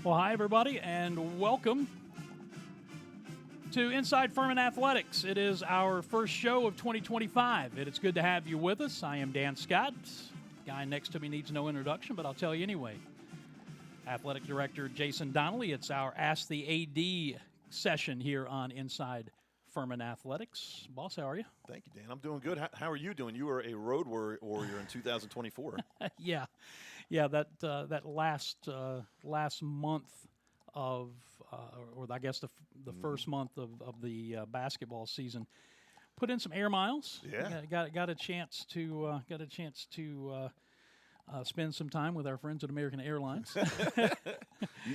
Well, hi, everybody, and welcome to Inside Furman Athletics. It is our first show of 2025, and it's good to have you with us. I am Dan Scott. The guy next to me needs no introduction, but I'll tell you anyway. Athletic Director Jason Donnelly. It's our Ask the AD session here on Inside Furman Athletics. Boss, how are you? Thank you, Dan. I'm doing good. How are you doing? You were a road warrior in 2024. Yeah. That last month of, or I guess the first month of the basketball season, put in some air miles. Yeah. Got a chance to spend some time with our friends at American Airlines.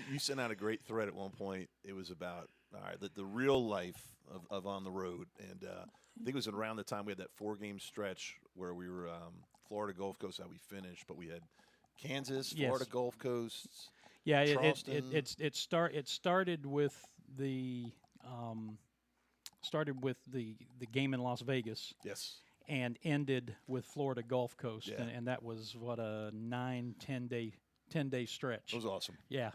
You sent out a great thread at one point. It was about the real life of on the road, and I think it was around the time we had that 4-game stretch where we were Florida Gulf Coast, how we finished, but we had Kansas, Florida Gulf Coast. Yeah, Charleston. it started with the game in Las Vegas. Yes. And ended with Florida Gulf Coast, Yeah. and that was what, a 10 day stretch. It was awesome. Yeah.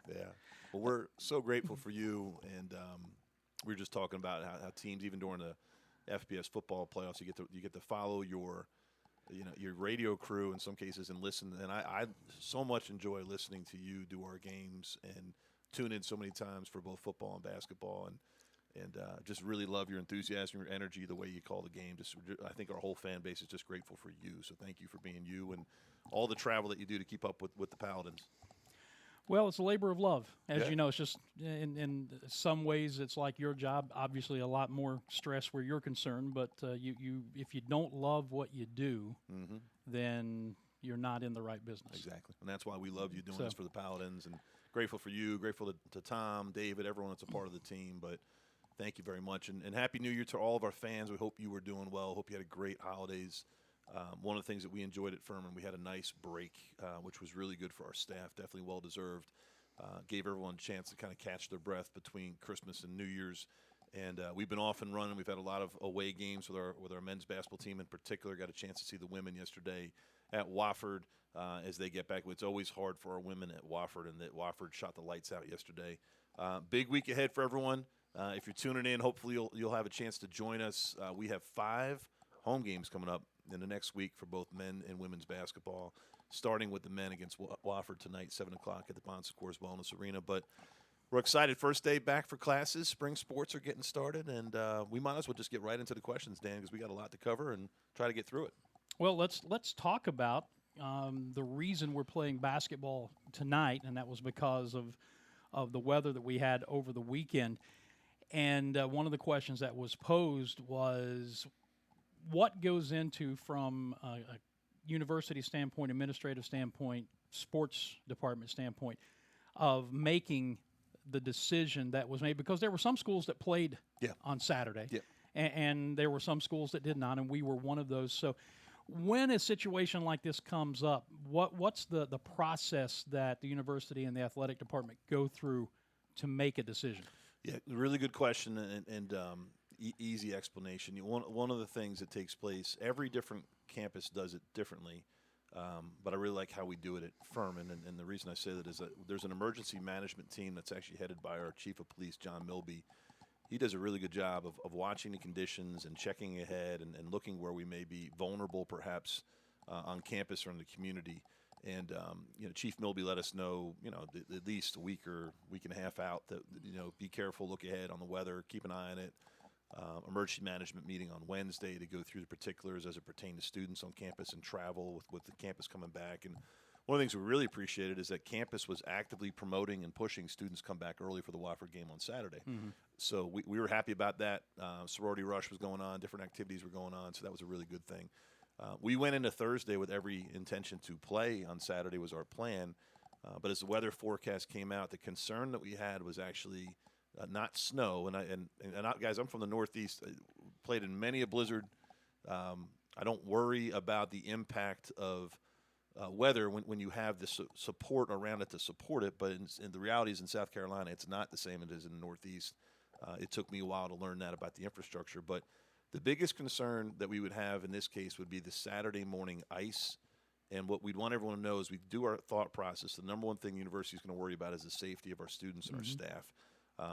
Well, we're so grateful for you, and we were just talking about how teams, even during the FBS football playoffs, you get to follow your radio crew in some cases and listen. And I so much enjoy listening to you do our games and tune in so many times for both football and basketball, and just really love your enthusiasm, your energy, the way you call the game. I think our whole fan base is just grateful for you. So thank you for being you and all the travel that you do to keep up with the Paladins. Well, it's a labor of love. As Yeah. you know, it's just in some ways it's like your job, obviously a lot more stress where you're concerned, but you if you don't love what you do, then you're not in the right business. Exactly. And that's why we love you doing this for the Paladins, and grateful for you, grateful to Tom, David, everyone that's a part of the team. But thank you very much, and Happy New Year to all of our fans. We hope you were doing well. Hope you had a great holidays. One of the things that we enjoyed at Furman, we had a nice break, which was really good for our staff, definitely well-deserved. Gave everyone a chance to kind of catch their breath between Christmas and New Year's. And we've been off and running. We've had a lot of away games with our men's basketball team in particular. Got a chance to see the women yesterday at Wofford as they get back. It's always hard for our women at Wofford, and that Wofford shot the lights out yesterday. Big week ahead for everyone. If you're tuning in, hopefully you'll have a chance to join us. We have 5 home games coming up in the next week for both men and women's basketball, starting with the men against Wofford tonight, 7 o'clock at the Bon Secours Wellness Arena. But we're excited. First day back for classes. Spring sports are getting started, and we might as well just get right into the questions, Dan, because we got a lot to cover and try to get through it. Well, let's talk about the reason we're playing basketball tonight, and that was because of the weather that we had over the weekend. And one of the questions that was posed was, what goes into, from a university standpoint, administrative standpoint, sports department standpoint, of making the decision that was made? Because there were some schools that played on Saturday, and there were some schools that did not, and we were one of those. So when a situation like this comes up, what's the process that the university and the athletic department go through to make a decision? Yeah, really good question, and easy explanation. One of the things that takes place, every different campus does it differently, but I really like how we do it at Furman, and the reason I say that is that there's an emergency management team that's actually headed by our chief of police, John Milby. He does a really good job of watching the conditions and checking ahead and looking where we may be vulnerable perhaps on campus or in the community. And, Chief Milby let us know, at least a week and a half out that, be careful, look ahead on the weather, keep an eye on it. Emergency management meeting on Wednesday to go through the particulars as it pertains to students on campus and travel with the campus coming back. And one of the things we really appreciated is that campus was actively promoting and pushing students come back early for the Wofford game on Saturday. Mm-hmm. So we were happy about that. Sorority rush was going on, different activities were going on, so that was a really good thing. We went into Thursday with every intention to play on Saturday was our plan, but as the weather forecast came out, the concern that we had was actually not snow. And guys, I'm from the Northeast. I played in many a blizzard. I don't worry about the impact of weather when you have the support around it to support it. But in the reality is in South Carolina, it's not the same as it is in the Northeast. It took me a while to learn that about the infrastructure, but the biggest concern that we would have in this case would be the Saturday morning ice And what we'd want everyone to know is we do our thought process. The number one thing the university is going to worry about is the safety of our students and our staff.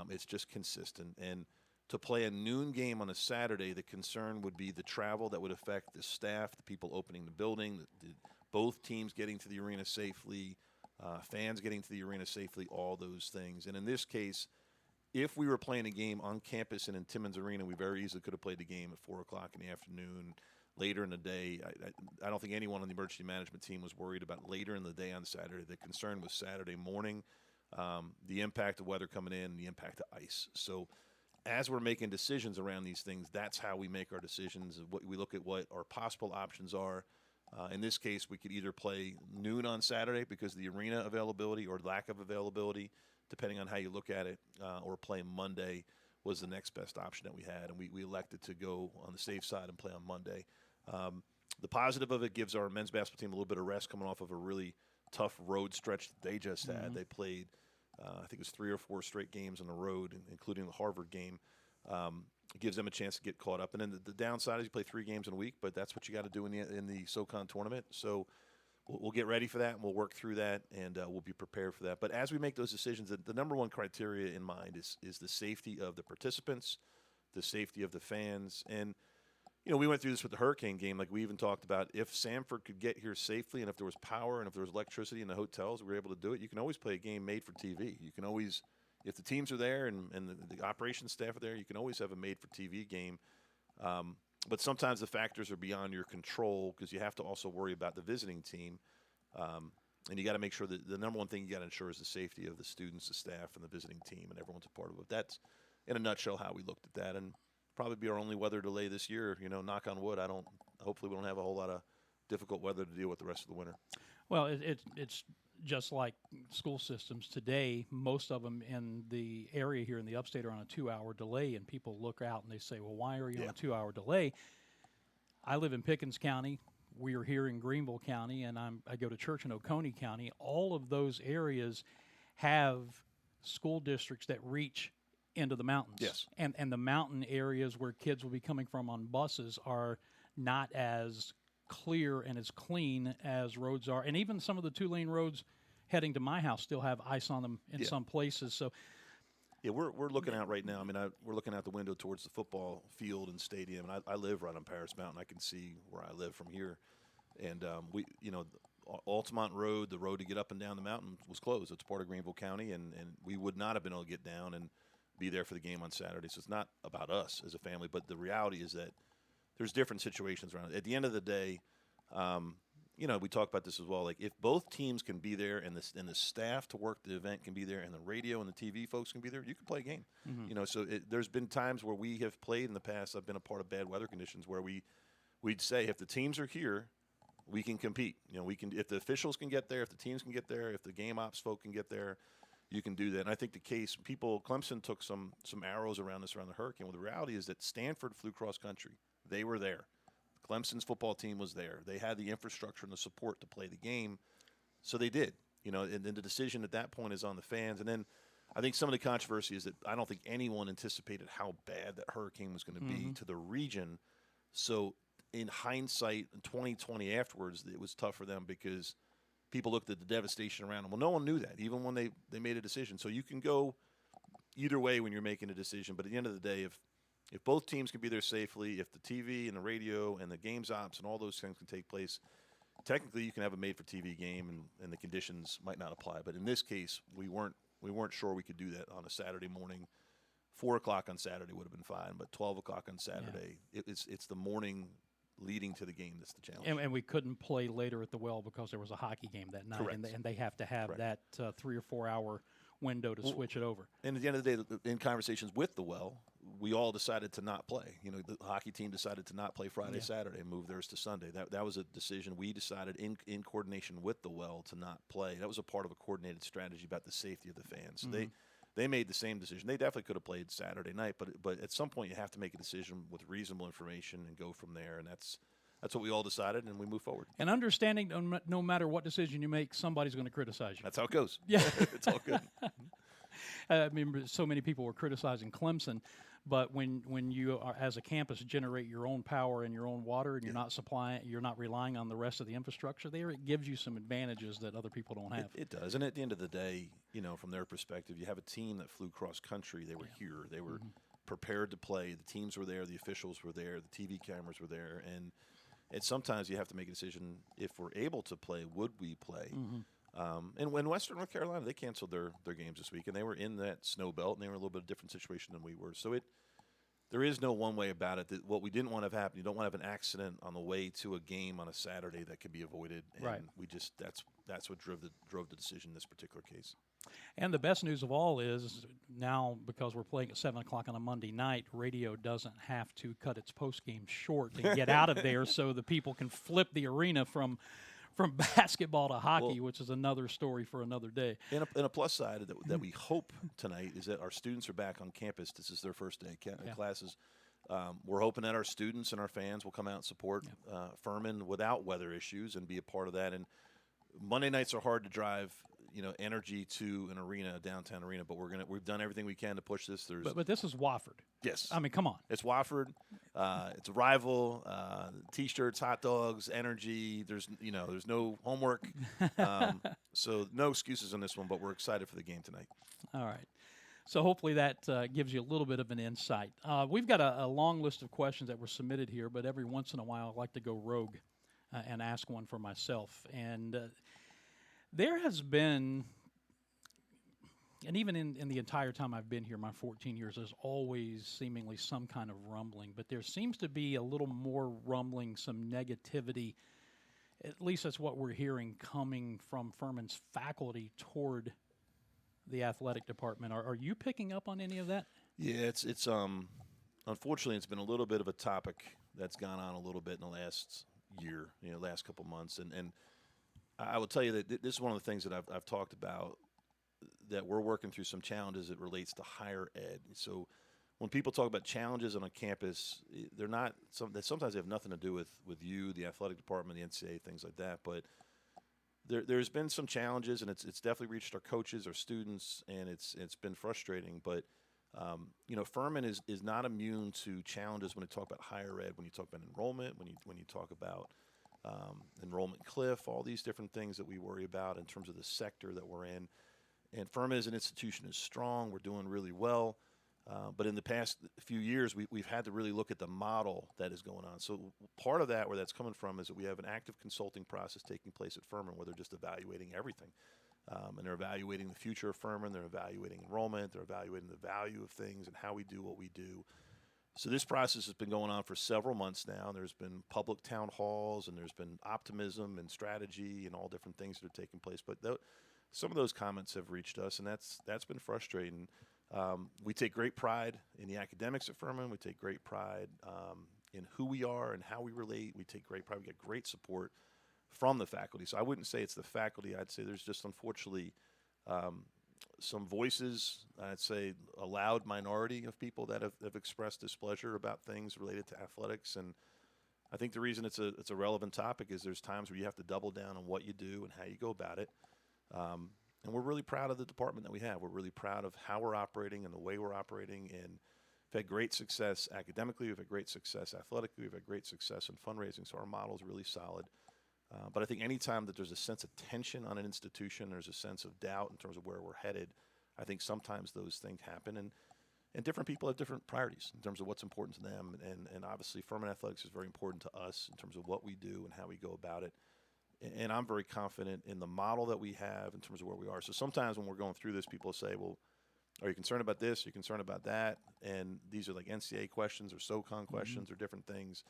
It's just consistent. And to play a noon game on a Saturday, the concern would be the travel that would affect the staff, the people opening the building, both teams getting to the arena safely, fans getting to the arena safely, all those things. And in this case, if we were playing a game on campus and in Timmons Arena, we very easily could have played the game at 4 o'clock in the afternoon, later in the day. I don't think anyone on the emergency management team was worried about later in the day on Saturday. The concern was Saturday morning, the impact of weather coming in, and the impact of ice. So as we're making decisions around these things, that's how we make our decisions. We look at what our possible options are. In this case, we could either play noon on Saturday because of the arena availability or lack of availability, depending on how you look at it, or play Monday was the next best option that we had, and we elected to go on the safe side and play on Monday. The positive of it gives our men's basketball team a little bit of rest coming off of a really tough road stretch that they just had. They played, I think it was 3 or 4 straight games on the road, including the Harvard game. It gives them a chance to get caught up. And then the downside is you play 3 games in a week, but that's what you got to do in the SoCon tournament. So we'll get ready for that, and we'll work through that, and we'll be prepared for that. But as we make those decisions, the number one criteria in mind is the safety of the participants, the safety of the fans. And, you know, we went through this with the Hurricane game. Like we even talked about if Sanford could get here safely and if there was power and if there was electricity in the hotels, we were able to do it. You can always play a game made for TV. You can always, if the teams are there and the operations staff are there, you can always have a made-for-TV game. But sometimes the factors are beyond your control because you have to also worry about the visiting team. And you got to make sure that the number one thing you got to ensure is the safety of the students, the staff, and the visiting team, and everyone's a part of it. That's, in a nutshell, how we looked at that. And probably be our only weather delay this year. You know, knock on wood. Hopefully we don't have a whole lot of difficult weather to deal with the rest of the winter. Well, it's just like school systems today. Most of them in the area here in the upstate are on a 2-hour delay, and people look out and they say, well, why are you on a 2-hour delay? I live in Pickens County. We are here in Greenville County, and I go to church in Oconee County. All of those areas have school districts that reach into the mountains. Yes. And the mountain areas where kids will be coming from on buses are not as clear and as clean as roads are. And even some of the 2-lane roads heading to my house still have ice on them in some places. So yeah, we're looking out right now. I mean, we're looking out the window towards the football field and stadium, and I live right on Paris Mountain. I can see where I live from here. And Altamont Road, the road to get up and down the mountain, was closed. It's part of Greenville County, and we would not have been able to get down and be there for the game on Saturday. So it's not about us as a family, but the reality is that there's different situations around it. At the end of the day, we talk about this as well. Like if both teams can be there and the staff to work the event can be there and the radio and the TV folks can be there, you can play a game. So there's been times where we have played in the past. I've been a part of bad weather conditions where we'd say if the teams are here, we can compete. We can, if the officials can get there, if the teams can get there, if the game ops folk can get there, you can do that. And I think the case, Clemson took some arrows around the Hurricane. Well, the reality is that Stanford flew cross country. They were there. Clemson's football team was there. They had the infrastructure and the support to play the game, so they did. And then the decision at that point is on the fans. And then I think some of the controversy is that I don't think anyone anticipated how bad that hurricane was going to be to the region. So in hindsight, in 2020 afterwards, it was tough for them because people looked at the devastation around them. Well, no one knew that, even when they made a decision. So you can go either way when you're making a decision. But at the end of the day, if both teams can be there safely, if the TV and the radio and the games ops and all those things can take place, technically you can have a made-for-TV game and the conditions might not apply. But in this case, we weren't sure we could do that on a Saturday morning. 4 o'clock on Saturday would have been fine, but 12 o'clock on Saturday, it's the morning leading to the game that's the challenge. And we couldn't play later at the Well because there was a hockey game that night, and they have to have that 3 or 4 hour window to switch it over. And at the end of the day, in conversations with the Well, we all decided to not play. The hockey team decided to not play Friday, Saturday, and move theirs to Sunday. That was a decision we decided in coordination with the Well to not play. That was a part of a coordinated strategy about the safety of the fans. So they made the same decision. They definitely could have played Saturday night, but at some point you have to make a decision with reasonable information and go from there. And that's what we all decided, and we move forward. And understanding no matter what decision you make, somebody's going to criticize you. That's how it goes. Yeah. It's all good. I mean, so many people were criticizing Clemson, but when you are, as a campus, generate your own power and your own water, and you're not relying on the rest of the infrastructure there, it gives you some advantages that other people don't have. It does, and at the end of the day, from their perspective, you have a team that flew cross country. They were here. They were prepared to play. The teams were there. The officials were there. The TV cameras were there, and sometimes you have to make a decision. If we're able to play, would we play? And when Western North Carolina, they canceled their games this week, and they were in that snow belt, and they were in a little bit of a different situation than we were. So there is no one way about it. That what we didn't want to have happen, you don't want to have an accident on the way to a game on a Saturday that could be avoided. And right. we just that's what drove the decision in this particular case. And the best news of all is now, because we're playing at 7 o'clock on a Monday night, radio doesn't have to cut its post game short and get out of there, so the people can flip the arena from basketball to hockey, which is another story for another day. And a plus side that we hope tonight is that our students are back on campus. This is their first day of classes. We're hoping that our students and our fans will come out and support Furman without weather issues and be a part of that. And Monday nights are hard to drive, energy to an arena, a downtown arena. But we've done everything we can to push this. But this is Wofford. Yes. I mean, come on. It's Wofford. It's a rival. T-shirts, hot dogs, energy. There's no homework. So no excuses on this one, but we're excited for the game tonight. All right. So hopefully that gives you a little bit of an insight. We've got a long list of questions that were submitted here, but every once in a while I like to go rogue and ask one for myself. And there has been, and even in the entire time I've been here, my 14 years, there's always seemingly some kind of rumbling. But there seems to be a little more rumbling, some negativity. At least that's what we're hearing coming from Furman's faculty toward the athletic department. Are you picking up on any of that? Yeah, it's unfortunately it's been a little bit of a topic that's gone on a little bit in the last year, last couple months, and I will tell you that this is one of the things that I've talked about, that we're working through some challenges that relates to higher ed. So when people talk about challenges on a campus, they're not sometimes they have nothing to do with you, the athletic department, the NCAA, things like that, but there's been some challenges, and it's definitely reached our coaches, our students, and it's been frustrating. But Furman is not immune to challenges when you talk about higher ed, when you talk about enrollment, when you talk about enrollment cliff, all these different things that we worry about in terms of the sector that we're in. And Furman as an institution is strong. We're doing really well. But in the past few years, we've had to really look at the model that is going on. So part of that, where that's coming from, is that we have an active consulting process taking place at Furman where they're just evaluating everything. And they're evaluating the future of Furman. They're evaluating enrollment. They're evaluating the value of things and how we do what we do. So this process has been going on for several months now. There's been public town halls, and there's been optimism and strategy and all different things that are taking place. But some of those comments have reached us, and that's been frustrating. We take great pride in the academics at Furman. We take great pride in who we are and how we relate. We take great pride. We get great support from the faculty. So I wouldn't say it's the faculty. I'd say there's just, unfortunately, some voices, I'd say a loud minority of people that have expressed displeasure about things related to athletics. And I think the reason it's a relevant topic is there's times where you have to double down on what you do and how you go about it. And we're really proud of the department that we have. We're really proud of how we're operating and the way we're operating. And we've had great success academically. We've had great success athletically. We've had great success in fundraising. So our model is really solid. But I think any time that there's a sense of tension on an institution, there's a sense of doubt in terms of where we're headed, I think sometimes those things happen. And different people have different priorities in terms of what's important to them. And obviously Furman Athletics is very important to us in terms of what we do and how we go about it. And I'm very confident in the model that we have in terms of where we are. So sometimes when we're going through this, people say, well, are you concerned about this? Are you concerned about that? And these are like NCAA questions or SoCon questions or different things.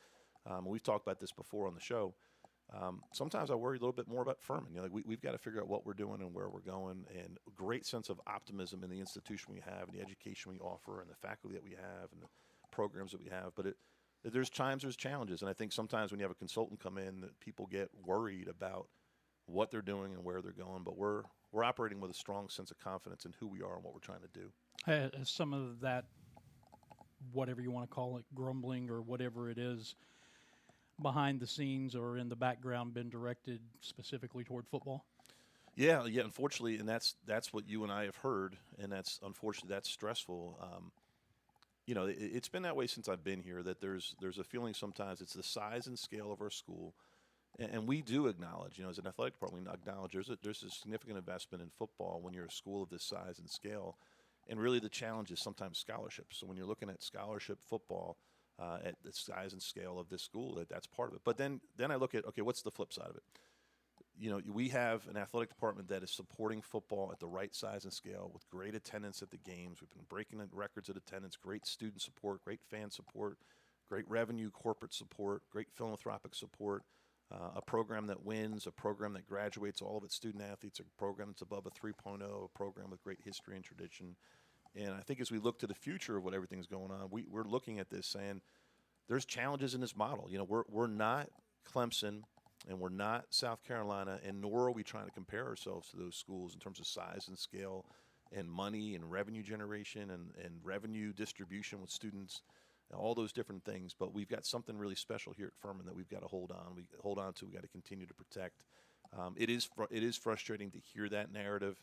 We've talked about this before on the show. Sometimes I worry a little bit more about Furman. We've got to figure out what we're doing and where we're going, and a great sense of optimism in the institution we have and the education we offer and the faculty that we have and the programs that we have. But there's challenges, and I think sometimes when you have a consultant come in, that people get worried about what they're doing and where they're going. But we're operating with a strong sense of confidence in who we are and what we're trying to do. Has some of that, whatever you want to call it, grumbling or whatever it is, behind the scenes or in the background, been directed specifically toward football? Yeah, yeah. Unfortunately, and that's what you and I have heard, and that's unfortunately that's stressful. It's been that way since I've been here. That there's a feeling sometimes it's the size and scale of our school, and we do acknowledge, as an athletic department, we acknowledge there's a significant investment in football when you're a school of this size and scale, and really the challenge is sometimes scholarships. So when you're looking at scholarship football at the size and scale of this school, that's part of it. But then I look at, okay, what's the flip side of it? We have an athletic department that is supporting football at the right size and scale with great attendance at the games. We've been breaking records of attendance, great student support, great fan support, great revenue corporate support, great philanthropic support, a program that wins, a program that graduates all of its student athletes, a program that's above a 3.0, a program with great history and tradition. And I think as we look to the future of what everything's going on, we're looking at this saying there's challenges in this model. We're not Clemson, and we're not South Carolina, and nor are we trying to compare ourselves to those schools in terms of size and scale and money and revenue generation and revenue distribution with students, and all those different things. But we've got something really special here at Furman that we've got to hold on. We hold on to. We got to continue to protect. It is frustrating to hear that narrative.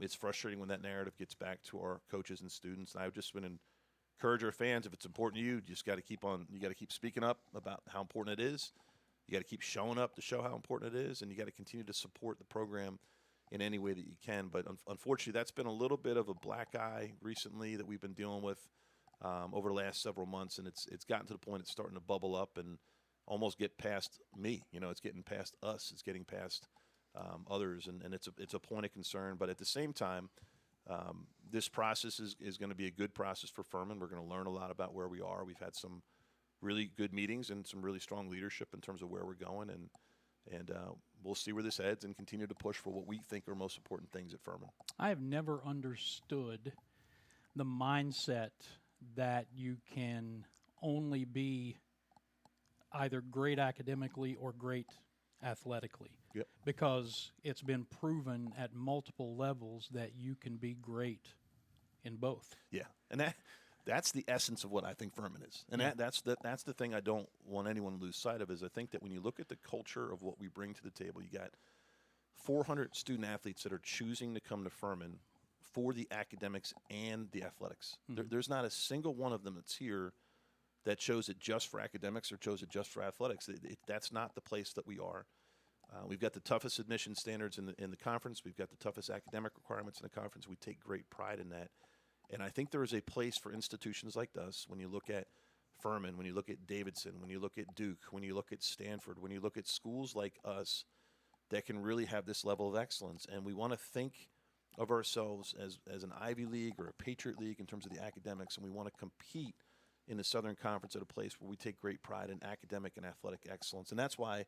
It's frustrating when that narrative gets back to our coaches and students. And I would just want to encourage our fans, if it's important to you, you just got to keep on. You got to keep speaking up about how important it is. You got to keep showing up to show how important it is, and you got to continue to support the program in any way that you can. But unfortunately, that's been a little bit of a black eye recently that we've been dealing with over the last several months, and it's gotten to the point it's starting to bubble up and almost get past me. It's getting past us. It's getting past others, and it's a point of concern. But at the same time, this process is going to be a good process for Furman. We're going to learn a lot about where we are. We've had some really good meetings and some really strong leadership in terms of where we're going, and we'll see where this heads and continue to push for what we think are most important things at Furman. I have never understood the mindset that you can only be either great academically or great athletically. Yep. Because it's been proven at multiple levels that you can be great in both. Yeah, and that's the essence of what I think Furman is. And that's the thing I don't want anyone to lose sight of is I think that when you look at the culture of what we bring to the table, you got 400 student athletes that are choosing to come to Furman for the academics and the athletics. Mm-hmm. There's not a single one of them that's here that chose it just for academics or chose it just for athletics. That's not the place that we are. We've got the toughest admission standards in the conference. We've got the toughest academic requirements in the conference. We take great pride in that. And I think there is a place for institutions like us when you look at Furman, when you look at Davidson, when you look at Duke, when you look at Stanford, when you look at schools like us that can really have this level of excellence. And we want to think of ourselves as an Ivy League or a Patriot League in terms of the academics, and we want to compete in the Southern Conference at a place where we take great pride in academic and athletic excellence. And that's why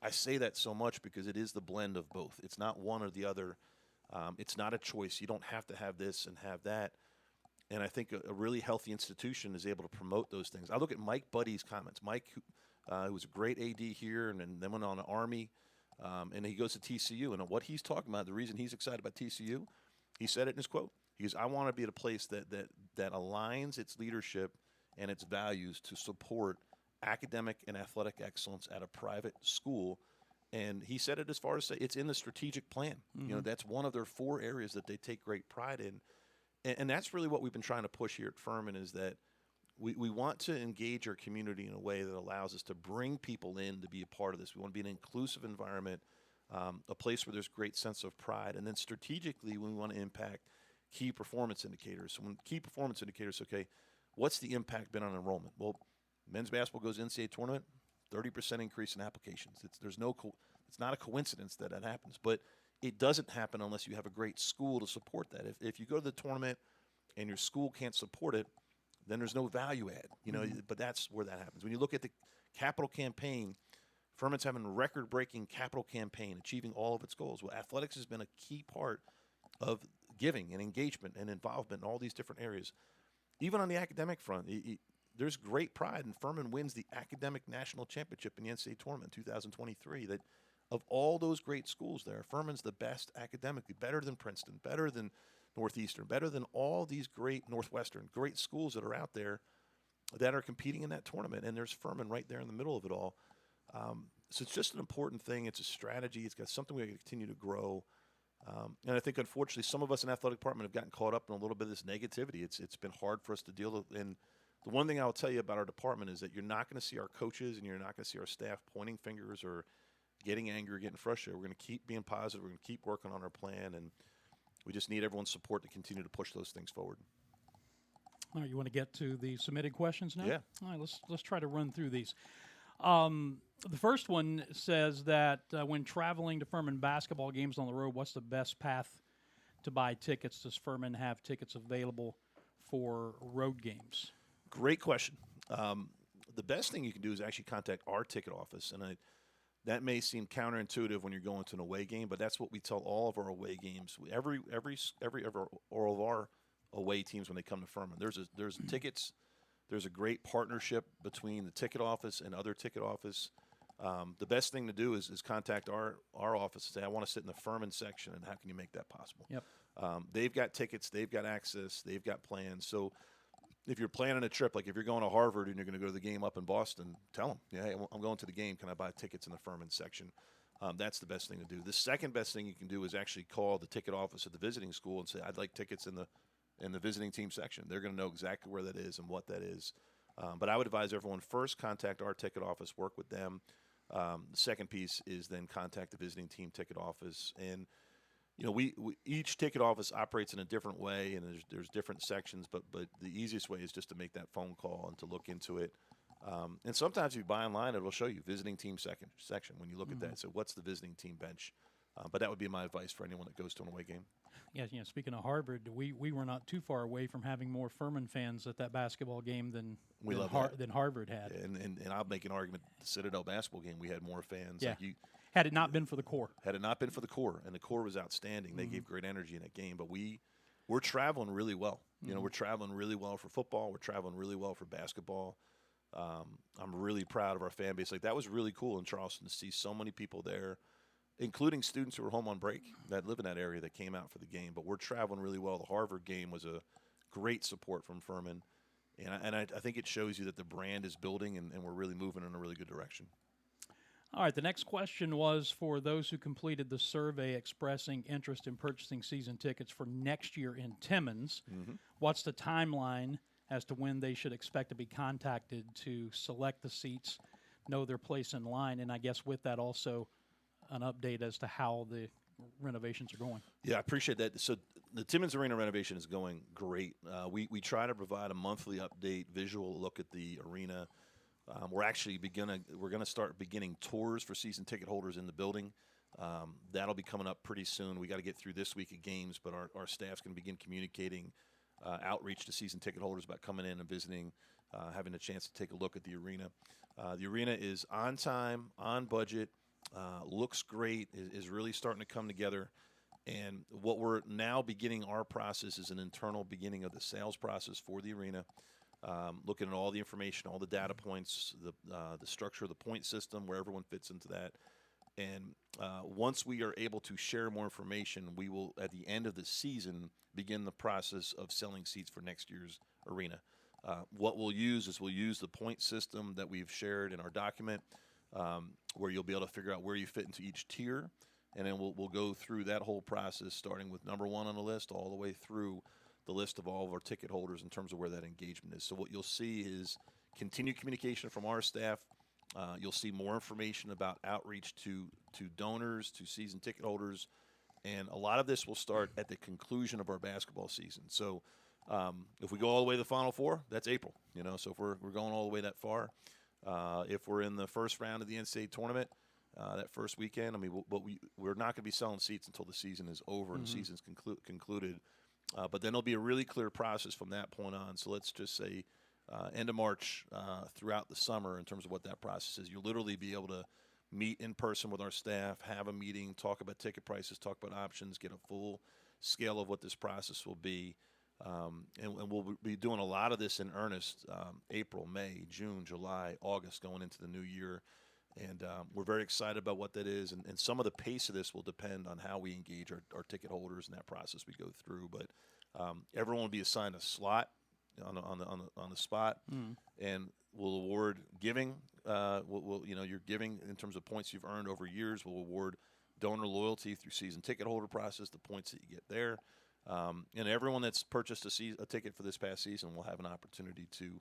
I say that so much, because it is the blend of both. It's not one or the other. It's not a choice. You don't have to have this and have that. And I think a really healthy institution is able to promote those things. I look at Mike Buddy's comments. Mike, who was a great AD here and then went on to Army, and he goes to TCU. And what he's talking about, the reason he's excited about TCU, he said it in his quote. He goes, I want to be at a place that aligns its leadership and its values to support academic and athletic excellence at a private school. And he said it as far as say it's in the strategic plan. Mm-hmm. That's one of their 4 areas that they take great pride in. And that's really what we've been trying to push here at Furman, is that we want to engage our community in a way that allows us to bring people in to be a part of this. We want to be an inclusive environment, a place where there's great sense of pride. And then strategically, we want to impact key performance indicators. So when key performance indicators, okay, what's the impact been on enrollment? Well, men's basketball goes to NCAA tournament, 30% increase in applications. It's not a coincidence that happens, but it doesn't happen unless you have a great school to support that. If you go to the tournament and your school can't support it, then there's no value add. Mm-hmm. But that's where that happens. When you look at the capital campaign, Furman's having a record-breaking capital campaign, achieving all of its goals. Well, athletics has been a key part of giving and engagement and involvement in all these different areas. Even on the academic front, there's great pride, and Furman wins the academic national championship in the NCAA tournament in 2023. That of all those great schools there, Furman's the best academically, better than Princeton, better than Northeastern, better than all these great Northwestern, great schools that are out there that are competing in that tournament. And there's Furman right there in the middle of it all. So it's just an important thing. It's a strategy. It's got something we got to continue to grow. And I think, unfortunately, some of us in the athletic department have gotten caught up in a little bit of this negativity. It's been hard for us to deal with. And the one thing I'll tell you about our department is that you're not going to see our coaches and you're not going to see our staff pointing fingers or getting angry or getting frustrated. We're going to keep being positive. We're going to keep working on our plan, and we just need everyone's support to continue to push those things forward. All right, you want to get to the submitted questions now? Yeah. All right, let's try to run through these. The first one says that when traveling to Furman basketball games on the road, what's the best path to buy tickets? Does Furman have tickets available for road games? Great question. The best thing you can do is actually contact our ticket office, and that may seem counterintuitive when you're going to an away game, but that's what we tell all of our away games. Every all of our away teams when they come to Furman, there's tickets. There's a great partnership between the ticket office and other ticket office. The best thing to do is contact our office and say, I want to sit in the Furman section, and how can you make that possible? Yep. They've got tickets, they've got access, they've got plans. So if you're planning a trip, like if you're going to Harvard and you're going to go to the game up in Boston, tell them, yeah, hey, I'm going to the game. Can I buy tickets in the Furman section? That's the best thing to do. The second best thing you can do is actually call the ticket office at the visiting school and say, I'd like tickets in the visiting team section. They're going to know exactly where that is and what that is. But I would advise everyone first contact our ticket office, work with them. The second piece is then contact the visiting team ticket office. And, you know, we each ticket office operates in a different way, and there's different sections, but the easiest way is just to make that phone call and to look into it. And sometimes if you buy online, it will show you visiting team section. When you look at that, so what's the visiting team bench? But that would be my advice for anyone that goes to an away game. Yeah, speaking of Harvard, we were not too far away from having more Furman fans at that basketball game than Harvard had. And I'll make an argument, the Citadel basketball game, we had more fans. Yeah. Like had it not been for the core. Had it not been for the core, and the core was outstanding. They gave great energy in that game. But we're traveling really well. You know, we're traveling really well for football. We're traveling really well for basketball. I'm really proud of our fan base. Like, that was really cool in Charleston to see so many people there, including students who were home on break that live in that area that came out for the game. But we're traveling really well. The Harvard game was a great support from Furman. And I think it shows you that the brand is building and we're really moving in a really good direction. All right, the next question was for those who completed the survey expressing interest in purchasing season tickets for next year in Timmons. What's the timeline as to when they should expect to be contacted to select the seats, know their place in line, and I guess with that also an update as to how the renovations are going? Yeah, I appreciate that. So the Timmons Arena renovation is going great. We try to provide a monthly update, visual look at the arena. We're actually we're going to start beginning tours for season ticket holders in the building. That'll be coming up pretty soon. We got to get through this week of games, but our staff's going to begin communicating outreach to season ticket holders about coming in and visiting, having a chance to take a look at the arena. The arena is on time, on budget, looks great, is really starting to come together. And what we're now beginning our process is an internal beginning of the sales process for the arena. Looking at all the information, all the data points, the structure of the point system, where everyone fits into that. And once we are able to share more information, we will, at the end of the season, begin the process of selling seats for next year's arena. What we'll use the point system that we've shared in our document, where you'll be able to figure out where you fit into each tier. And then we'll go through that whole process, starting with number one on the list all the way through the list of all of our ticket holders in terms of where that engagement is. So what you'll see is continued communication from our staff. You'll see more information about outreach to donors, to season ticket holders, and a lot of this will start at the conclusion of our basketball season. So if we go all the way to the Final Four, that's April. You know, so if we're going all the way that far, if we're in the first round of the NCAA tournament, that first weekend, I mean, we're not going to be selling seats until the season is over and the season's concluded. But then there'll be a really clear process from that point on. So let's just say end of March throughout the summer in terms of what that process is. You'll literally be able to meet in person with our staff, have a meeting, talk about ticket prices, talk about options, get a full scale of what this process will be. And we'll be doing a lot of this in earnest April, May, June, July, August, going into the new year. And we're very excited about what that is. And some of the pace of this will depend on how we engage our ticket holders in that process we go through. But everyone will be assigned a slot on the spot, and we'll award giving. You're giving in terms of points you've earned over years. We'll award donor loyalty through season ticket holder process, the points that you get there. And everyone that's purchased a ticket for this past season will have an opportunity to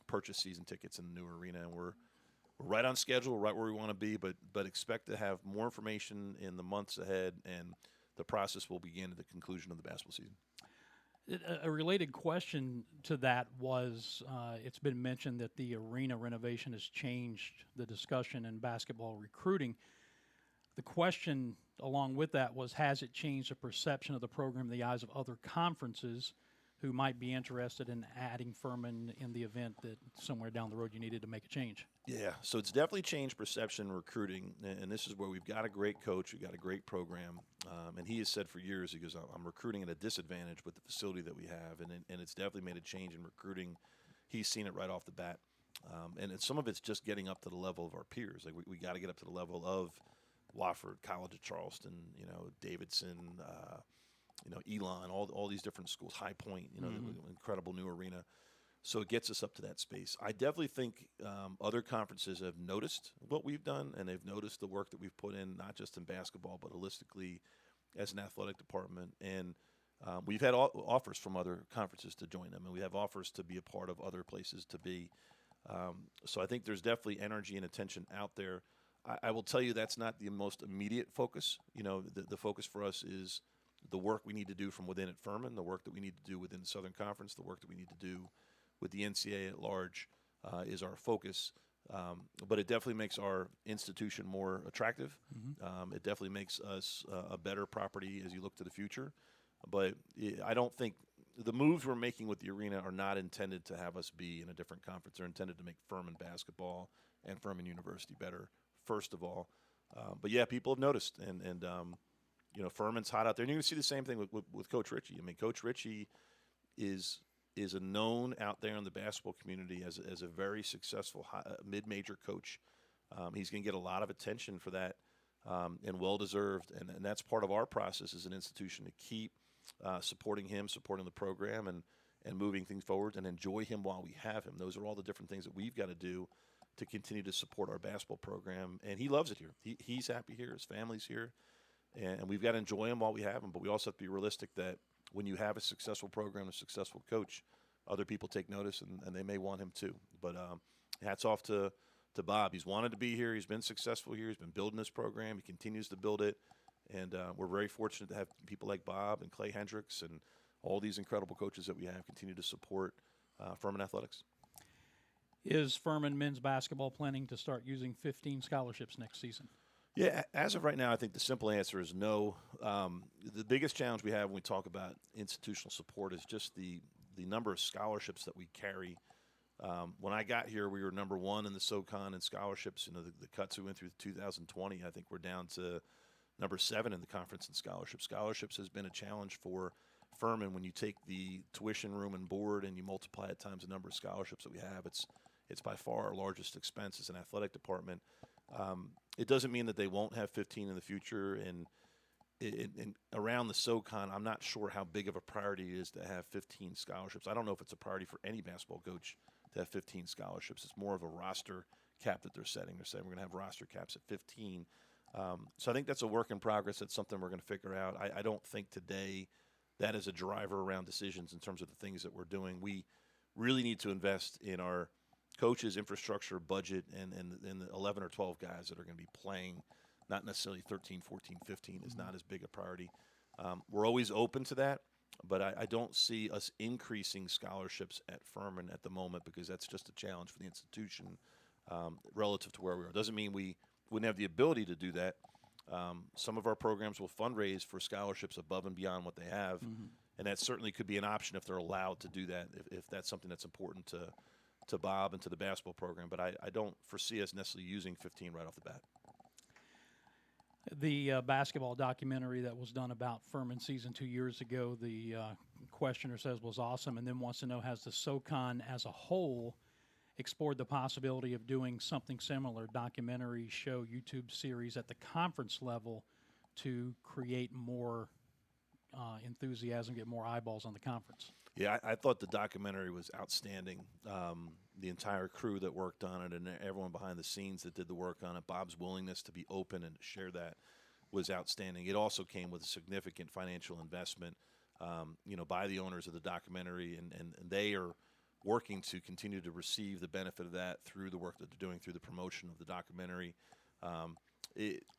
purchase season tickets in the new arena. And we're right on schedule, right where we want to be, but expect to have more information in the months ahead, and the process will begin at the conclusion of the basketball season. A related question to that was, it's been mentioned that the arena renovation has changed the discussion in basketball recruiting. The question along with that was, has it changed the perception of the program in the eyes of other conferences who might be interested in adding Furman in the event that somewhere down the road you needed to make a change? Yeah, so it's definitely changed perception in recruiting, and this is where we've got a great coach, we've got a great program, and he has said for years, he goes, I'm recruiting at a disadvantage with the facility that we have, and it's definitely made a change in recruiting. He's seen it right off the bat, and some of it's just getting up to the level of our peers. Like we got to get up to the level of Wofford, College of Charleston, Davidson, Elon, all these different schools, High Point, the incredible new arena. So it gets us up to that space. I definitely think other conferences have noticed what we've done, and they've noticed the work that we've put in, not just in basketball, but holistically as an athletic department. And we've had offers from other conferences to join them, and we have offers to be a part of other places to be. So I think there's definitely energy and attention out there. I will tell you that's not the most immediate focus. The focus for us is the work we need to do from within at Furman, the work that we need to do within the Southern Conference, the work that we need to do with the NCAA at large is our focus. But it definitely makes our institution more attractive. It definitely makes us a better property as you look to the future. But I don't think the moves we're making with the arena are not intended to have us be in a different conference. They're intended to make Furman basketball and Furman University better, first of all. But yeah, people have noticed, and Furman's hot out there. And you're going to see the same thing with Coach Ritchie. I mean, Coach Ritchie is a known out there in the basketball community as a very successful mid-major coach. He's going to get a lot of attention for that, and well-deserved. And that's part of our process as an institution to keep supporting him, supporting the program, and moving things forward, and enjoy him while we have him. Those are all the different things that we've got to do to continue to support our basketball program. And he loves it here. He's happy here. His family's here. And we've got to enjoy him while we have him. But we also have to be realistic that when you have a successful program, a successful coach, other people take notice, and they may want him too. But hats off to Bob. He's wanted to be here. He's been successful here. He's been building this program. He continues to build it. And we're very fortunate to have people like Bob and Clay Hendricks and all these incredible coaches that we have continue to support Furman Athletics. Is Furman men's basketball planning to start using 15 scholarships next season? Yeah, as of right now, I think the simple answer is no. The biggest challenge we have when we talk about institutional support is just the number of scholarships that we carry. When I got here, we were number one in the SoCon in scholarships. The cuts we went through 2020, I think we're down to number 7 in the conference in scholarships. Scholarships has been a challenge for Furman. When you take the tuition, room, and board and you multiply it times the number of scholarships that we have, it's by far our largest expense as an athletic department. It doesn't mean that they won't have 15 in the future. And around the SoCon, I'm not sure how big of a priority it is to have 15 scholarships. I don't know if it's a priority for any basketball coach to have 15 scholarships. It's more of a roster cap that they're setting. They're saying we're going to have roster caps at 15. So I think that's a work in progress. That's something we're going to figure out. I don't think today that is a driver around decisions in terms of the things that we're doing. We really need to invest in our coaches, infrastructure, budget, and the 11 or 12 guys that are going to be playing. Not necessarily 13, 14, 15 is not as big a priority. We're always open to that, but I don't see us increasing scholarships at Furman at the moment because that's just a challenge for the institution relative to where we are. Doesn't mean we wouldn't have the ability to do that. Some of our programs will fundraise for scholarships above and beyond what they have, and that certainly could be an option if they're allowed to do that, if that's something that's important to Bob and to the basketball program. But I don't foresee us necessarily using 15 right off the bat. The basketball documentary that was done about Furman season 2 years ago, the questioner says was awesome, and then wants to know, has the SoCon as a whole explored the possibility of doing something similar, documentary show, YouTube series at the conference level to create more enthusiasm, get more eyeballs on the conference? Yeah, I thought the documentary was outstanding. The entire crew that worked on it and everyone behind the scenes that did the work on it, Bob's willingness to be open and to share that. was outstanding. It also came with a significant financial investment, by the owners of the documentary, and they are working to continue to receive the benefit of that through the work that they're doing through the promotion of the documentary.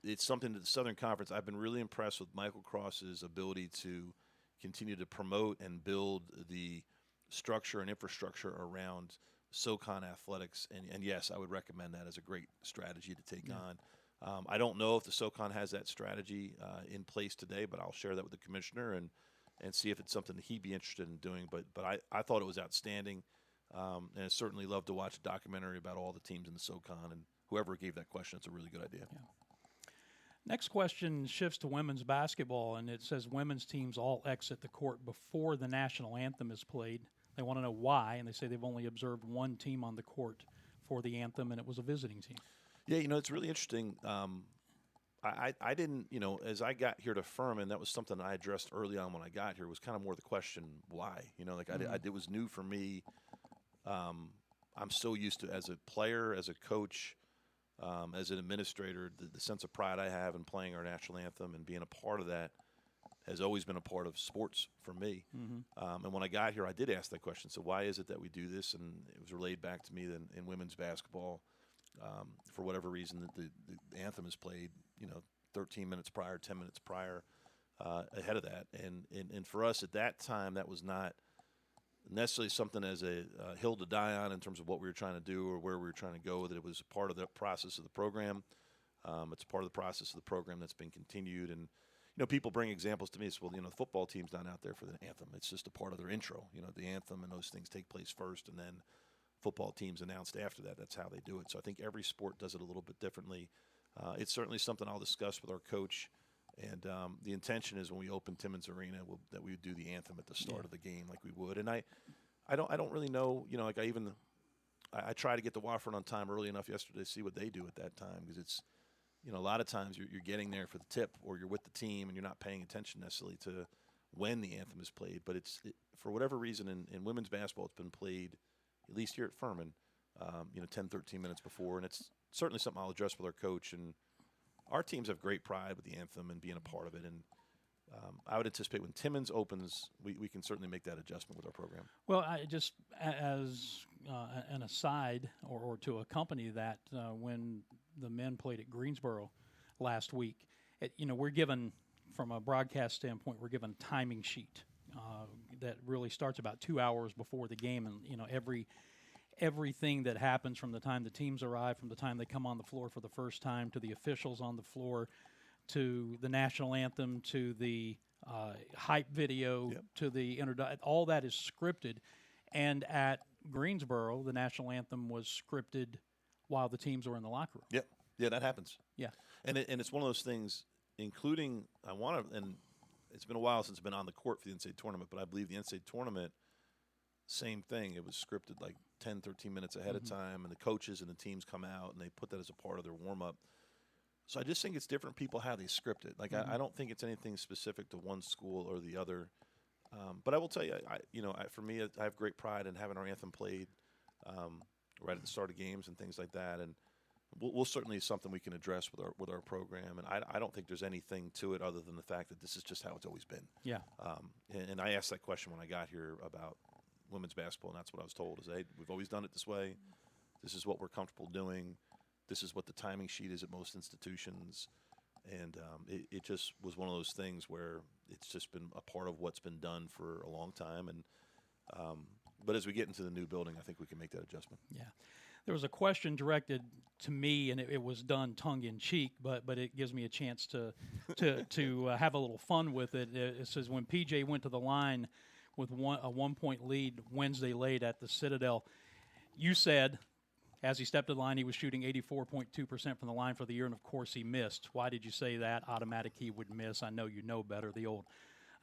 It's something that the Southern Conference, I've been really impressed with Michael Cross's ability to continue to promote and build the structure and infrastructure around SoCon athletics. And yes, I would recommend that as a great strategy to take on. I don't know if the SoCon has that strategy in place today, but I'll share that with the commissioner and see if it's something that he'd be interested in doing. But I thought it was outstanding, and I certainly love to watch a documentary about all the teams in the SoCon. And whoever gave that question, it's a really good idea. Yeah. Next question shifts to women's basketball, and it says women's teams all exit the court before the national anthem is played. They want to know why, and they say they've only observed one team on the court for the anthem, and it was a visiting team. Yeah, it's really interesting. I didn't, as I got here to Furman, that was something I addressed early on when I got here, was kind of more the question, why? It was new for me. I'm so used to, as a player, as a coach, as an administrator, the sense of pride I have in playing our national anthem and being a part of that has always been a part of sports for me. Mm-hmm. And when I got here, I did ask that question. So why is it that we do this? And it was relayed back to me that in women's basketball, for whatever reason, the anthem is played, 13 minutes prior, 10 minutes prior, ahead of that. And for us at that time, that was not necessarily something as a hill to die on in terms of what we were trying to do or where we were trying to go, that it was a part of the process of the program. It's part of the process of the program that's been continued. And, people bring examples to me. It's, the football team's not out there for the anthem. It's just a part of their intro. The anthem and those things take place first, and then football teams announced after that. That's how they do it. So I think every sport does it a little bit differently. It's certainly something I'll discuss with our coach. And the intention is when we open Timmons Arena, that we would do the anthem at the start of the game like we would. And I don't really know, I try to get to Wofford on time early enough yesterday to see what they do at that time, because it's, a lot of times you're getting there for the tip, or you're with the team and you're not paying attention necessarily to when the anthem is played. But for whatever reason in women's basketball, it's been played, at least here at Furman, 10, 13 minutes before. And it's certainly something I'll address with our coach. And our teams have great pride with the anthem and being a part of it. And I would anticipate when Timmons opens, we can certainly make that adjustment with our program. Well, I just, as an aside or to accompany that, when the men played at Greensboro last week, we're given, from a broadcast standpoint, we're given a timing sheet that really starts about 2 hours before the game. And, everything that happens from the time the teams arrive, from the time they come on the floor for the first time, to the officials on the floor, to the national anthem, to the hype video, to the introduction, all that is scripted. And at Greensboro, the national anthem was scripted while the teams were in the locker room. Yep. Yeah, that happens. Yeah. And it's one of those things, including, and it's been a while since I've been on the court for the NCAA tournament, but I believe the NCAA tournament, same thing. It was scripted like 10, 13 minutes ahead of time, and the coaches and the teams come out, and they put that as a part of their warm-up. So I just think it's different people how they script it. Like, I don't think it's anything specific to one school or the other. But I will tell you, for me, I have great pride in having our anthem played right at the start of games and things like that. And we'll certainly something we can address with our program. And I don't think there's anything to it other than the fact that this is just how it's always been. Yeah. And I asked that question when I got here about women's basketball, and that's what I was told, is, hey, we've always done it this way. This is what we're comfortable doing. This is what the timing sheet is at most institutions. And it just was one of those things where it's just been a part of what's been done for a long time. And but as we get into the new building, I think we can make that adjustment. Yeah. There was a question directed to me, and it was done tongue-in-cheek, but it gives me a chance to have a little fun with it. It says, when PJ went to the line with a 1-point lead Wednesday late at the Citadel, you said, as he stepped to the line, he was shooting 84.2% from the line for the year, and of course he missed. Why did you say that? Automatic he would miss. I know you know better, the old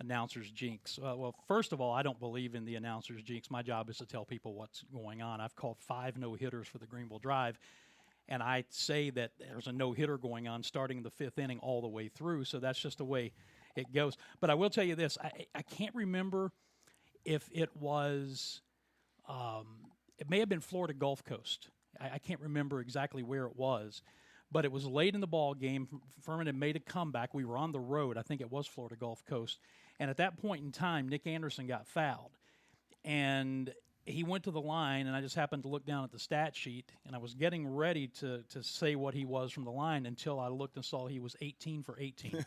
announcer's jinx. Well, first of all, I don't believe in the announcer's jinx. My job is to tell people what's going on. I've called 5 no-hitters for the Greenville Drive, and I say that there's a no-hitter going on starting the 5th inning all the way through, so that's just the way it goes. But I will tell you this. I can't remember if it was it may have been Florida Gulf Coast. I can't remember exactly where it was, but it was late in the ball game. Furman had made a comeback. We were on the road. I think it was Florida Gulf Coast. And at that point in time, Nick Anderson got fouled. And he went to the line, and I just happened to look down at the stat sheet, and I was getting ready to say what he was from the line until I looked and saw he was 18 for 18.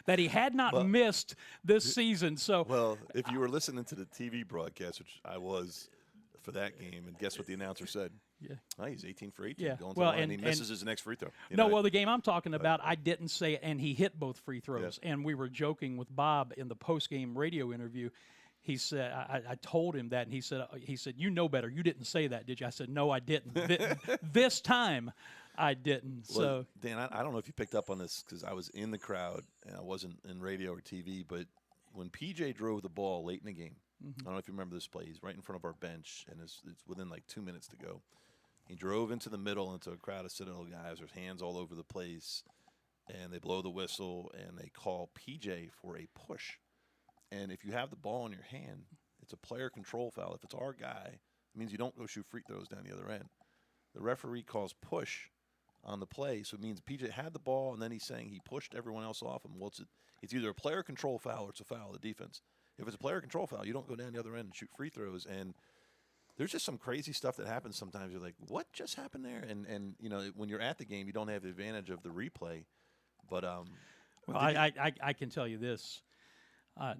That he had not missed this season. So, well, if you were listening to the TV broadcast, which I was for that game, and guess what the announcer said? Yeah. Oh, he's 18 for 18. Yeah. Going to the line, and he misses his next free throw. Well, the game I'm talking about, I didn't say it, and he hit both free throws. Yeah. And we were joking with Bob in the post-game radio interview. He said, I told him that, and he said, you know better. You didn't say that, did you? I said, no, I didn't. This time, I didn't. Well, so, Dan, I don't know if you picked up on this because I was in the crowd, and I wasn't in radio or TV, but when PJ drove the ball late in the game, I don't know if you remember this play. He's right in front of our bench, and it's within like 2 minutes to go. He drove into the middle into a crowd of Citadel guys. There's hands all over the place, and they blow the whistle, and they call PJ for a push. And if you have the ball in your hand, it's a player control foul. If it's our guy, it means you don't go shoot free throws down the other end. The referee calls push on the play, so it means PJ had the ball, and then he's saying he pushed everyone else off him. Well, it's either a player control foul or it's a foul of the defense. If it's a player control foul, you don't go down the other end and shoot free throws. And there's just some crazy stuff that happens sometimes. You're like, what just happened there? And you know, when you're at the game, you don't have the advantage of the replay. But well, I can tell you this.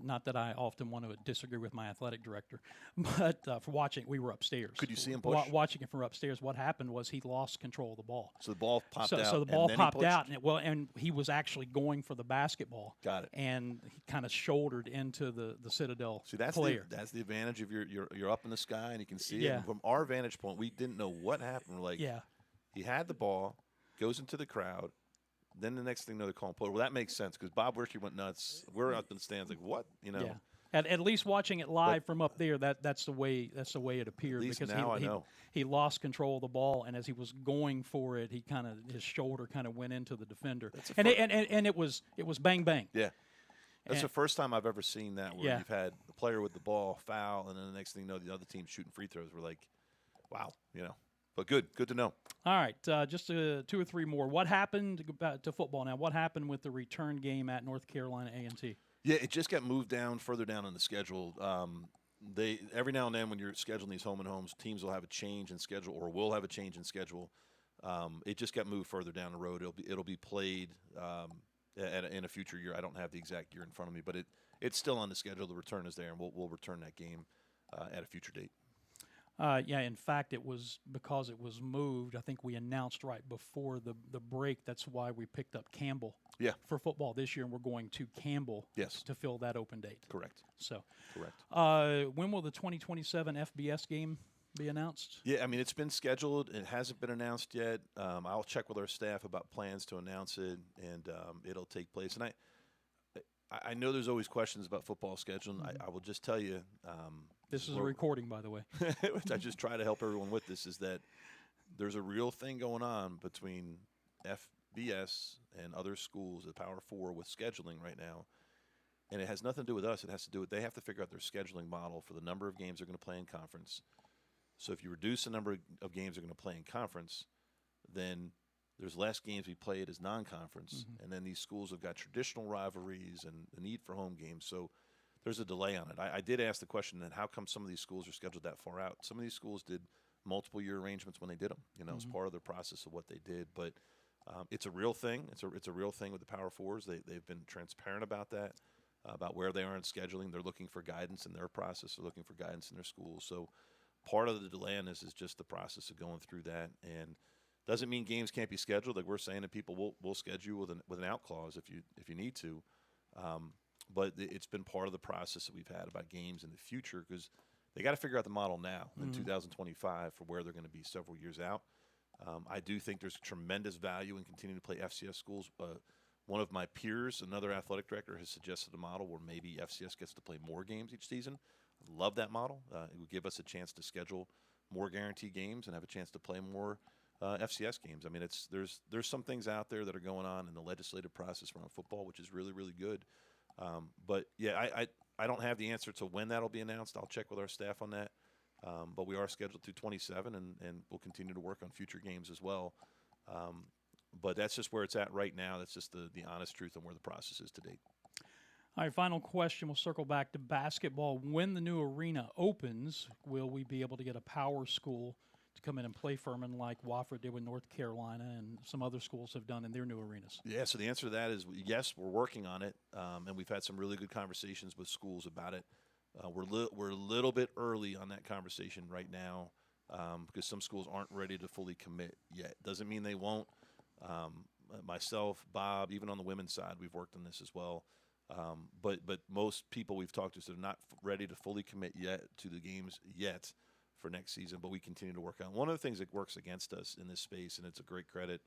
Not that I often want to disagree with my athletic director, but for watching, we were upstairs. Could you see him push? Watching it from upstairs, what happened was he lost control of the ball. So the ball popped out. So the ball popped out, and he was actually going for the basketball. Got it. And he kind of shouldered into the Citadel that's player. That's the advantage of you're up in the sky and you can see it. Yeah. And from our vantage point, we didn't know what happened. We're like, he had the ball, goes into the crowd. Then the next thing they're calling play. Well, that makes sense because Bob Wishy went nuts. We're up in the stands like, what? You know. Yeah. At least watching it live from up there, that's the way it appeared. At least because now I know. He lost control of the ball, and as he was going for it, his shoulder kind of went into the defender, and it was bang bang. Yeah. That's the first time I've ever seen that where you've had the player with the ball foul, and then the next thing you know, the other team's shooting free throws. We're like, wow, you know. But good to know. All right, just 2 or 3 more. What happened to football now? What happened with the return game at North Carolina A&T? Yeah, it just got moved further down on the schedule. They every now and then when you're scheduling these home and homes, teams will have a change in schedule or will have a change in schedule. It just got moved further down the road. It'll be played in a future year. I don't have the exact year in front of me, but it's still on the schedule. The return is there, and we'll return that game at a future date. In fact, it was because it was moved. I think we announced right before the break. That's why we picked up Campbell for football this year, and we're going to Campbell to fill that open date. Correct. So, correct. When will the 2027 FBS game be announced? Yeah, I mean, it's been scheduled. It hasn't been announced yet. I'll check with our staff about plans to announce it, and it'll take place. And I know there's always questions about football scheduling. I will just tell you. This is a recording, by the way. Which I just try to help everyone with this, is that there's a real thing going on between FBS and other schools at Power 4 with scheduling right now. And it has nothing to do with us. It has to do with they have to figure out their scheduling model for the number of games they're going to play in conference. So if you reduce the number of games they're going to play in conference, then there's less games we played as non-conference. And then these schools have got traditional rivalries and the need for home games. So there's a delay on it. I did ask the question, then how come some of these schools are scheduled that far out? Some of these schools did multiple year arrangements when they did them. You know, as part of the process of what they did. But it's a real thing. It's a real thing with the Power Fours. They've been transparent about that, about where they are in scheduling. They're looking for guidance in their process. They're looking for guidance in their schools. So part of the delay on this is just the process of going through that. And doesn't mean games can't be scheduled. Like we're saying to people, we'll schedule with an out clause if you need to. But it's been part of the process that we've had about games in the future because they got to figure out the model now in 2025 for where they're going to be several years out. I do think there's tremendous value in continuing to play FCS schools. One of my peers, another athletic director, has suggested a model where maybe FCS gets to play more games each season. I love that model. It would give us a chance to schedule more guaranteed games and have a chance to play more FCS games. I mean, there's some things out there that are going on in the legislative process around football, which is really, really good. But yeah, I don't have the answer to when that'll be announced. I'll check with our staff on that. But we are scheduled through 27, and we'll continue to work on future games as well. But that's just where it's at right now. That's just the honest truth on where the process is to date. All right, final question. We'll circle back to basketball. When the new arena opens, will we be able to get a power school to come in and play Furman like Wofford did with North Carolina and some other schools have done in their new arenas? Yeah, so the answer to that is yes, we're working on it, and we've had some really good conversations with schools about it. We're a little bit early on that conversation right now because some schools aren't ready to fully commit yet. Doesn't mean they won't. Myself, Bob, even on the women's side, we've worked on this as well. But most people we've talked to are not ready to fully commit yet to the games yet for next season, but we continue to work on. One of the things that works against us in this space, and it's a great credit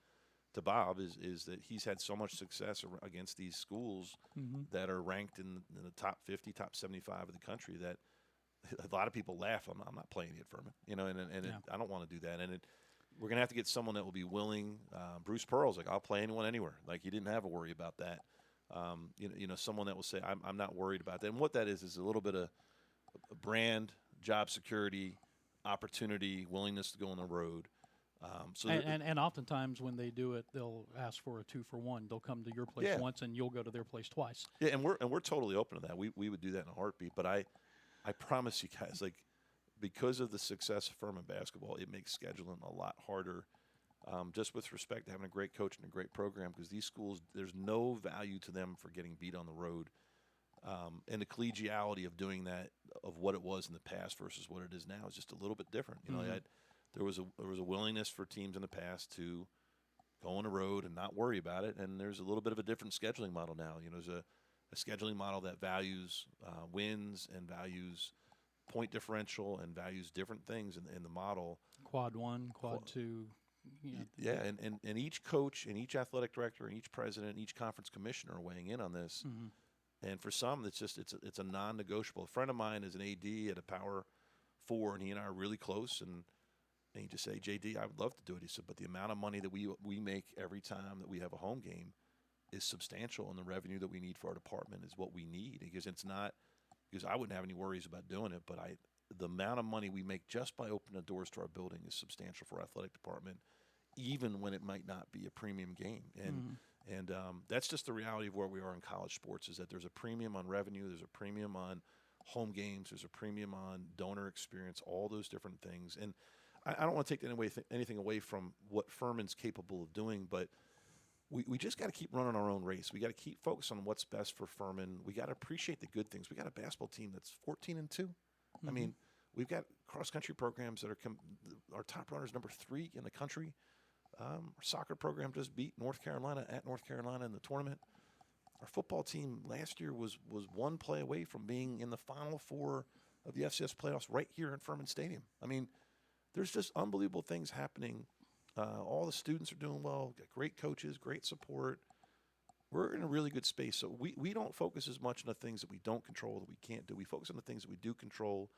to Bob, is that he's had so much success against these schools that are ranked in the top 50, top 75 of the country that a lot of people laugh. I'm not playing you at Furman, I don't want to do that. And we're going to have to get someone that will be willing. Bruce Pearl's like, I'll play anyone anywhere. Like, he didn't have a worry about that. Someone that will say, I'm not worried about that. And what that is a little bit of brand, job security, opportunity, willingness to go on the road. And oftentimes when they do it, they'll ask for a 2-for-1. They'll come to your place once, and you'll go to their place twice. Yeah, and we're totally open to that. We would do that in a heartbeat. But I promise you guys, like, because of the success of Furman basketball, it makes scheduling a lot harder. Just with respect to having a great coach and a great program, because these schools, there's no value to them for getting beat on the road. And the collegiality of doing that, of what it was in the past versus what it is now, is just a little bit different. There was a willingness for teams in the past to go on the road and not worry about it, and there's a little bit of a different scheduling model now. There's a scheduling model that values wins and values point differential and values different things in the model. Quad 1, Quad 2. Yeah, and each coach and each athletic director and each president and each conference commissioner are weighing in on this. And for some, it's a non-negotiable. A friend of mine is an AD at a Power 4, and he and I are really close. And he just say, JD, I would love to do it. He said, but the amount of money that we make every time that we have a home game is substantial, and the revenue that we need for our department is what we need. Because I wouldn't have any worries about doing it, but the amount of money we make just by opening the doors to our building is substantial for our athletic department, even when it might not be a premium game. And that's just the reality of where we are in college sports, is that there's a premium on revenue, there's a premium on home games, there's a premium on donor experience, all those different things. And I don't want to take anything away from what Furman's capable of doing, but we just got to keep running our own race. We got to keep focused on what's best for Furman. We got to appreciate the good things. We got a basketball team that's 14-2. I mean, we've got cross-country programs that are our top runner is number 3 in the country. Our soccer program just beat North Carolina at North Carolina in the tournament. Our football team last year was one play away from being in the Final Four of the FCS playoffs right here at Furman Stadium. I mean, there's just unbelievable things happening. All the students are doing well. Got great coaches, great support. We're in a really good space. So we don't focus as much on the things that we don't control, that we can't do. We focus on the things that we do control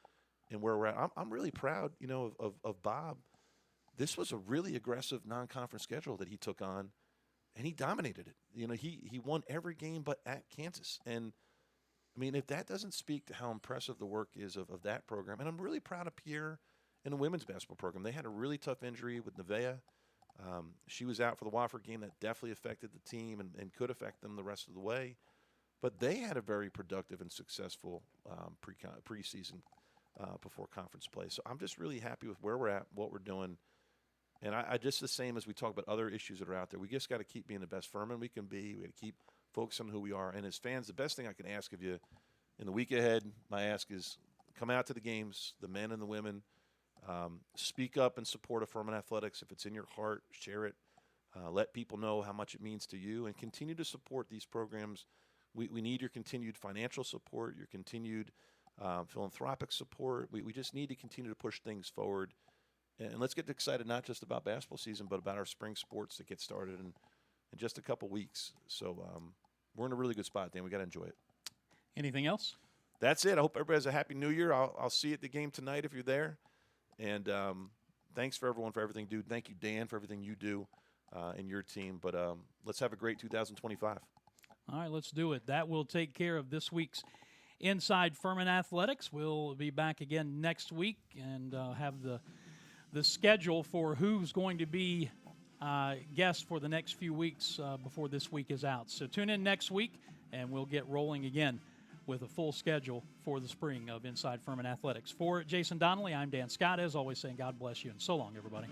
and where we're at. I'm really proud, of Bob. This was a really aggressive non-conference schedule that he took on, and he dominated it. He won every game but at Kansas. And, I mean, if that doesn't speak to how impressive the work is of that program, and I'm really proud of Pierre and the women's basketball program. They had a really tough injury with Nevaeh. She was out for the Wofford game. That definitely affected the team and could affect them the rest of the way. But they had a very productive and successful preseason before conference play. So I'm just really happy with where we're at, what we're doing. And I just the same as we talk about other issues that are out there, we just got to keep being the best Furman we can be. We got to keep focusing on who we are. And as fans, the best thing I can ask of you in the week ahead, my ask is come out to the games, the men and the women. Speak up in support of Furman Athletics. If it's in your heart, share it. Let people know how much it means to you, and continue to support these programs. We need your continued financial support, your continued philanthropic support. We just need to continue to push things forward. And let's get excited not just about basketball season, but about our spring sports that get started in just a couple weeks. So we're in a really good spot, Dan. We got to enjoy it. Anything else? That's it. I hope everybody has a happy New Year. I'll see you at the game tonight if you're there. And thanks for everyone for everything, dude. Thank you, Dan, for everything you do and your team. But let's have a great 2025. All right, let's do it. That will take care of this week's Inside Furman Athletics. We'll be back again next week and have the schedule for who's going to be guest for the next few weeks before this week is out. So tune in next week, and we'll get rolling again with a full schedule for the spring of Inside Furman Athletics. For Jason Donnelly, I'm Dan Scott, as always saying God bless you, and so long, everybody.